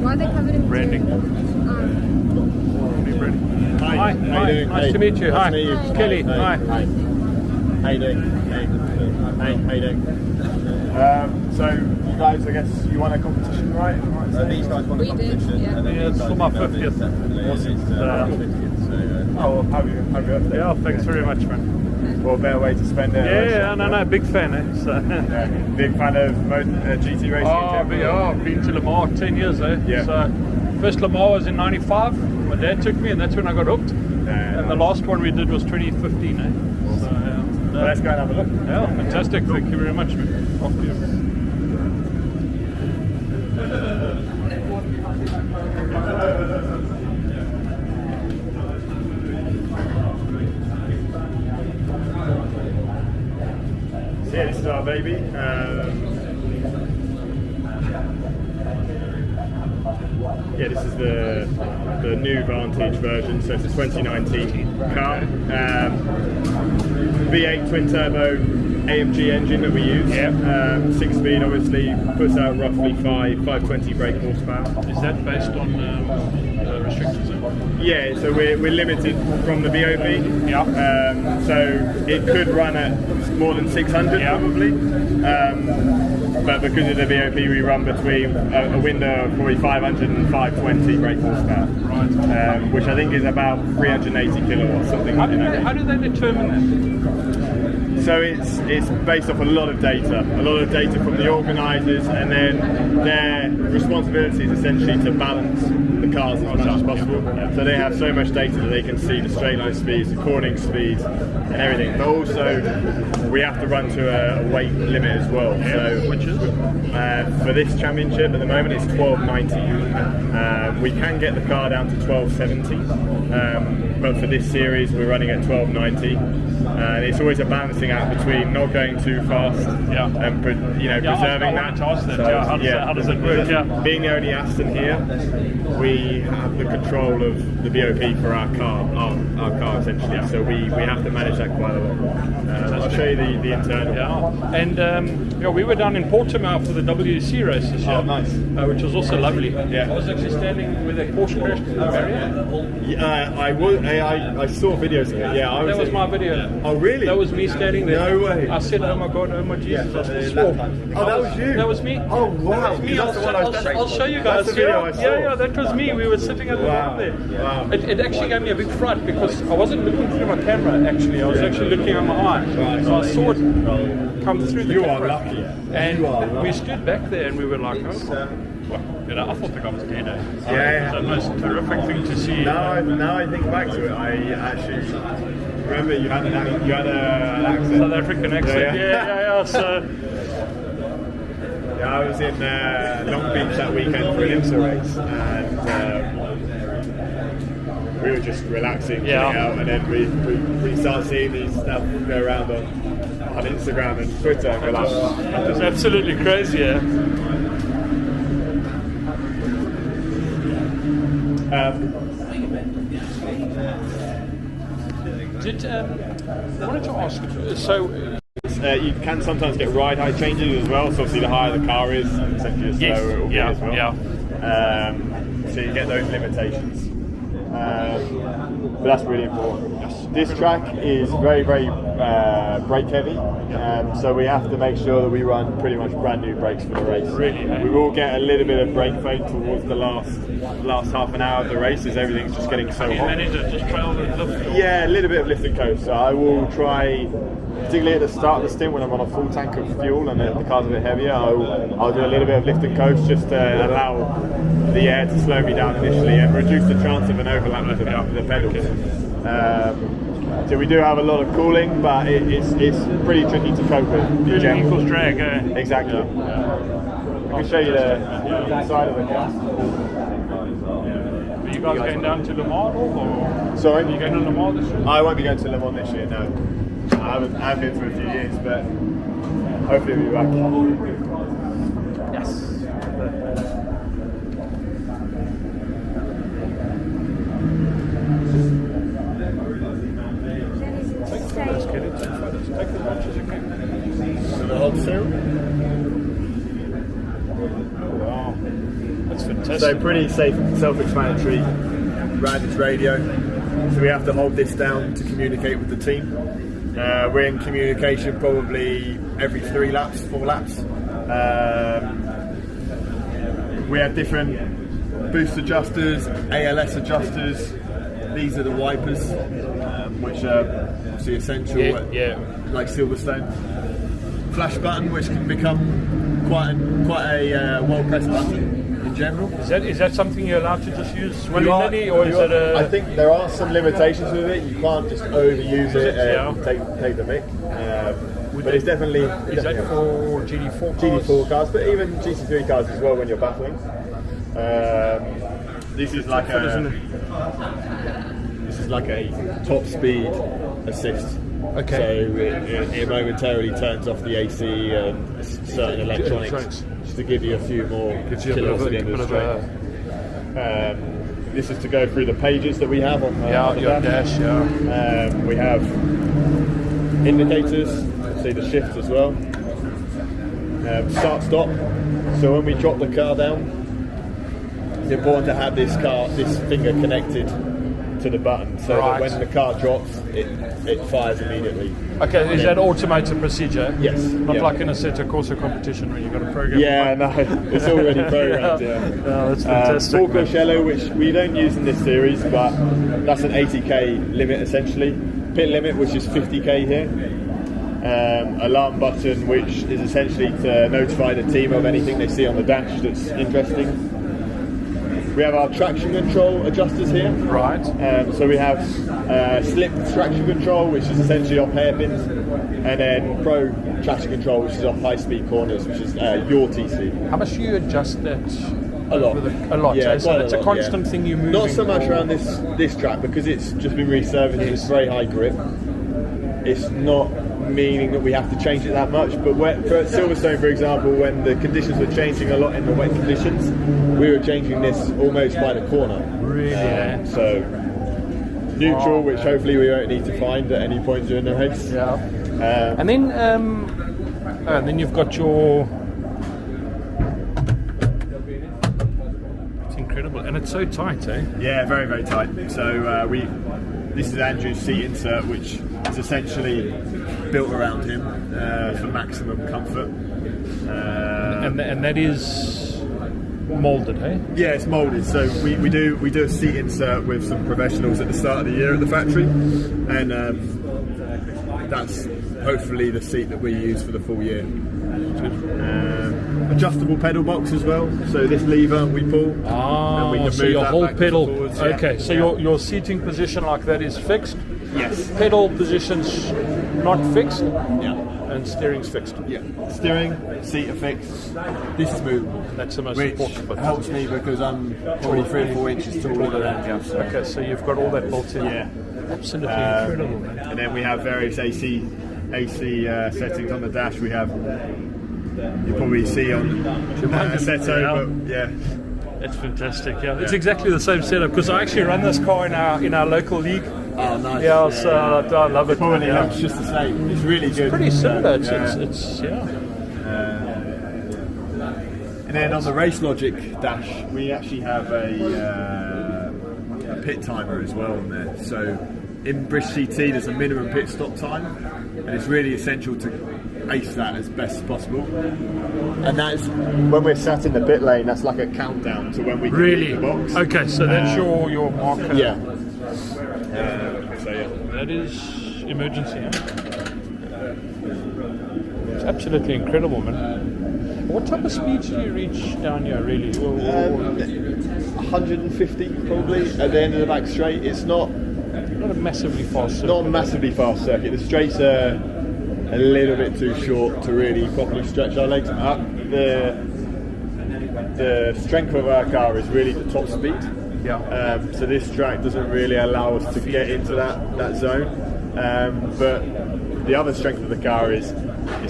Why are they covered in branding. Hi. How you doing? Nice to meet you. Hi. It's Kelly. Hi. How you doing? Hey, how you doing? So you guys, I guess you won a competition, right? These guys won a competition. Yeah. And then Yeah, it's for my 50th. Oh, happy birthday. Yeah, thanks very much, man. Well, a better way to spend it. Yeah, no, big fan. So. Yeah. Big fan of GT racing. I've been to Le Mans 10 years, eh? Yeah. So, first Le Mans was in 95. My dad took me, and that's when I got hooked. And the last one we did was 2015, eh? So, well, let's go and have a look. Yeah, fantastic. Thank you very much, man. Off to you. So yeah, this is our baby. Yeah, this is the new Vantage version, so it's a 2019 car. V8 twin turbo AMG engine that we use. 6 speed, obviously, puts out roughly 520 brake horsepower. Is that based on restrictions? Yeah, so we're limited from the BOP. So it could run at more than 600 probably. But because of the BOP, we run between a window of probably 500 and 520 brake horsepower, which I think is about 380 kilowatts, something like that. How do they determine that? So it's based off a lot of data from the organisers, and then their responsibility is essentially to balance the cars as much as possible. So they have so much data that they can see the straight line speeds, the cornering speeds, and everything. But also, we have to run to a weight limit as well. So which is? For this championship at the moment it's 1290. We can get the car down to 1270, but for this series we're running at 1290. And it's always a balancing act between not going too fast and preserving that. How does it work? Being the only Aston here, we have the control of the BOP for our car essentially. So we have to manage that quite a lot. I'll show you the internal. And we were down in Portimao for the WC race this year. Oh, nice. Which was also lovely. Yeah. I was actually standing with a Porsche crashed in the barrier. I saw videos of it. Yeah, that was my video. Oh, really? That was me standing there. No way. I said, oh my God, oh my Jesus, I swore. Oh, that was you? That was me. Oh, wow. That was me. I'll show you guys. That's the video I saw. Yeah, that was me. We were sitting at the bottom there. Wow. It actually gave me a big fright because I wasn't looking through my camera, actually. I was actually looking at my eye. So I saw it come through the camera. You are lucky. And we stood back there and we were like, oh, well, I thought the guy was dead. It was the most terrific thing to see. Now I think back to it, I actually remember you had an accent. South African accent. Yeah. So. Yeah, I was in Long Beach that weekend for an IMSA race, and we were just relaxing, chilling out, and then we started seeing these stuff go around on Instagram and Twitter, and we're like, it was absolutely crazy, yeah. I wanted to ask, so you can sometimes get ride height changes as well, so obviously the higher the car is, essentially the slower it will be as well. So you get those limitations. But that's really important. This track is very, very brake heavy, so we have to make sure that we run pretty much brand new brakes for the race. Really? We will get a little bit of brake fade towards the last half an hour of the race as everything's just getting so hot. And to just trail the lift? Yeah, a little bit of lift and coast. So I will try, particularly at the start of the stint when I'm on a full tank of fuel and the car's a bit heavier, I'll do a little bit of lift and coast just to allow the air to slow me down initially and reduce the chance of an overlap with the pedals. So we do have a lot of cooling, but it's pretty tricky to cope with. Cooling equals drag, Exactly. I can show you the inside of the car. Are you guys going down to Le Mans or? Sorry? Are you going to Le Mans this year? I won't be going to Le Mans this year, no. I haven't been for a few years, but hopefully we'll be back. Yes. Take as much as you can. The whole suit? Wow. That's fantastic. So pretty self-explanatory. Random's radio. So we have to hold this down to communicate with the team. We're in communication probably every 4 laps. We have different boost adjusters, ALS adjusters. These are the wipers, which are obviously essential, like Silverstone. Flash button, which can become quite a well-pressed button in general. Is that something you're allowed to just use willy-nilly, or is it a... I think there are some limitations with it. You can't just overuse it and take the mic. But it's definitely... Is that for GT4 cars? GT4 cars, but even GT3 cars as well when you're battling. This is like a top speed assist. Okay. So it momentarily turns off the AC and certain electronics just to give you a few more kilos at the end of the straight. This is to go through the pages that we have on the dash. We have indicators, see the shift as well. Start stop. So when we drop the car down, it's important to have this finger connected to the button, so that when the car drops, it fires immediately. Okay, is that automated procedure? Yes. Not like in a Assetto Corsa competition where you've got a program. Yeah, no, it's already programmed. No, that's fantastic. Full Courcello, which we don't use in this series, but that's an 80k limit essentially. Pit limit, which is 50k here. Alarm button, which is essentially to notify the team of anything they see on the dash that's interesting. We have our traction control adjusters here. Right. So we have slip traction control, which is essentially off hairpins, and then pro traction control, which is off high-speed corners, which is your TC. How much do you adjust that? A lot. A lot. Yeah, so it's a constant thing you move. Not so much around this track because it's just been resurfaced. It's very high grip. It's not meaning that we have to change it that much, but for Silverstone, for example, when the conditions were changing a lot in the wet conditions, we were changing this almost by the corner. Really? So neutral, which hopefully we won't need to find at any point during the race. Yeah. And then you've got your... It's incredible, and it's so tight, eh? Yeah, very, very tight. So this is Andrew's seat insert, which is essentially built around him for maximum comfort. And that is moulded, hey? Yeah, it's moulded. So we do a seat insert with some professionals at the start of the year at the factory, and that's hopefully the seat that we use for the full year. Adjustable pedal box as well. So this lever we pull, and we can so move your that whole back pedal. and forwards. Okay, so your seating position like that is fixed. Yes. Pedal position's not fixed. Yeah. And steering's fixed. Yeah. Steering, seat are fixed. This is movable. That's the most Which important. But helps me because I'm probably 3 or 4 inches taller than Andrew. So. Okay, so you've got all that built in. Yeah. Absolutely incredible, man. And then we have various AC settings on the dash. We have, you probably see on Assetto, but yeah. It's fantastic, yeah. It's exactly the same setup because I actually run this car in our local league. Oh, nice. Yeah, so I love it. It probably looks just the same. It's really good. It's pretty similar. It's And then on the Race Logic dash, we actually have a pit timer as well on there. So in British GT, there's a minimum pit stop time, and it's really essential to ace that as best as possible. And that's when we're sat in the pit lane. That's like a countdown to when we can leave the box. Okay, so that's your marker. Yeah. So yeah, that is emergency. It's absolutely incredible, man. What type of speeds do you reach down here, really? 150 probably at the end of the back straight. It's not a massively fast circuit. Not a massively fast circuit. The straights are a little bit too short to really properly stretch our legs up. The strength of our car is really the top speed. Yeah. So this track doesn't really allow us to get into that zone. But the other strength of the car is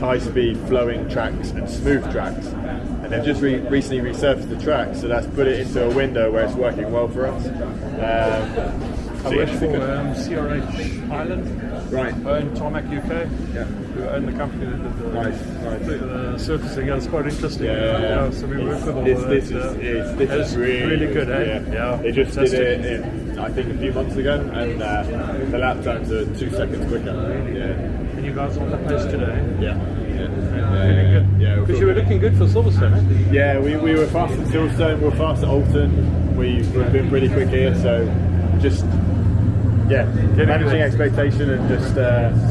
high speed flowing tracks and smooth tracks. And they've just recently resurfaced the track, so that's put it into a window where it's working well for us. I work for CRH Ireland, Right. own Tarmac UK, Yeah. who own the company that did the Nice. surfacing. It's quite interesting. Yeah. So we work with all This of is that. this is really good, eh? Yeah. They just Fantastic. did it, I think, a few months ago, and the lap times are 2 seconds quicker. Yeah. And you guys on the pace today? Yeah. Feeling good? Yeah. Because you were looking good for Silverstone, eh? Yeah, we were fast at Silverstone, we were fast at Alton, we've been pretty quick here, so just managing expectation and just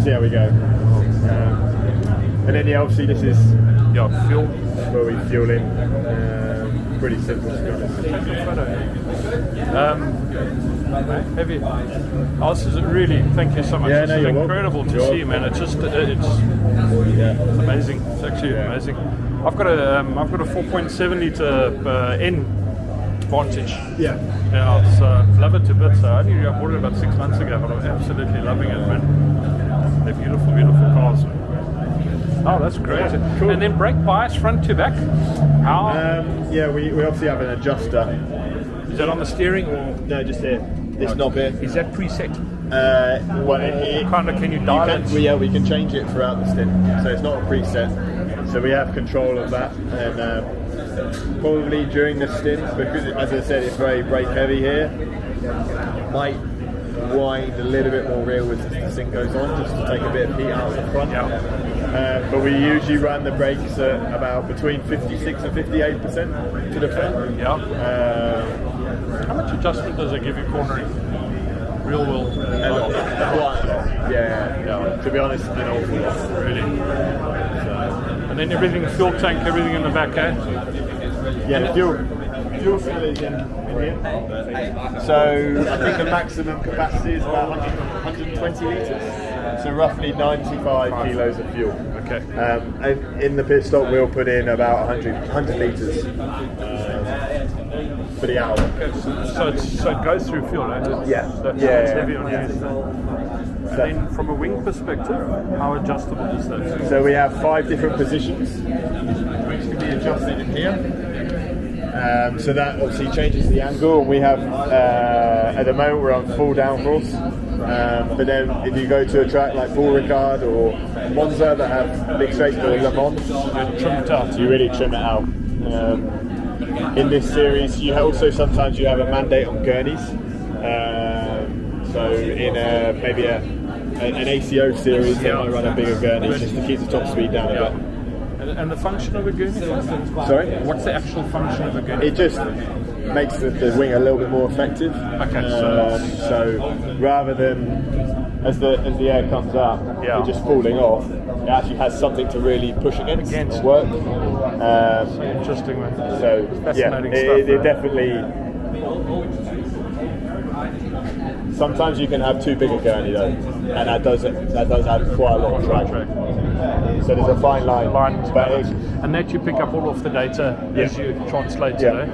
see how we go. And then obviously this is fuel. where we fuel in. Pretty simple to be honest. Take a photo. Have you? Oh, this is really. Thank you so much. Yeah, this no, is you're incredible welcome. to see, man. It's just it's amazing. It's actually amazing. I've got a 4.7 litre N Vantage. Yeah. Love it to bits. I only bought it about 6 months ago, but I'm absolutely loving it, man. They're beautiful, beautiful cars. Oh, that's great. Yeah, cool. And then brake bias front to back. How? We obviously have an adjuster. Is that on the steering or? No, just here. This knob here. Is that preset? Can you dial it? We can change it throughout the stint, so it's not a preset. So we have control of that, and probably during the stint, because as I said, it's very brake heavy here, might wind a little bit more real as the stint goes on, just to take a bit of heat out of the front. But we usually run the brakes at about between 56 and 58% to the front. How much adjustment does it give you cornering? Real world? A lot. Yeah. To be honest, an awful lot. Really? And then everything, fuel tank, everything in the back, eh? Yeah, the fuel cell is in here. So I think the maximum capacity is about 120 litres. So roughly 95 kilos of fuel. Okay. And in the pit stop, we'll put in about 100 litres for the hour. So it goes through fuel, eh? It's heavy on you. And then from a wing perspective, how adjustable is that? So we have 5 different positions which can be adjusted in here. So that obviously changes the angle, and we have at the moment we're on full downforce. But then if you go to a track like Paul Ricard or Monza that have big straights or Le Mans, you really trim it out. In this series, you also sometimes you have a mandate on gurneys. So in maybe an ACO series, they might run a bigger gurney just to keep the top speed down a bit. And the function of a gurney? Sorry? What's the actual function of a gurney? It just makes the wing a little bit more effective. Okay. So rather than as the air comes up, it just falling off, it actually has something to really push against and work. Interesting, man. So fascinating stuff. It definitely. Sometimes you can have too big a gurney though, and that does add quite a lot of drag. So there's a fine line. And that you pick up all of the data as you translate it.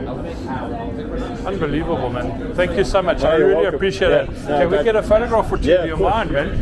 Unbelievable, man. Thank you so much. I really appreciate it. Can we get a photograph or two of your mind, man?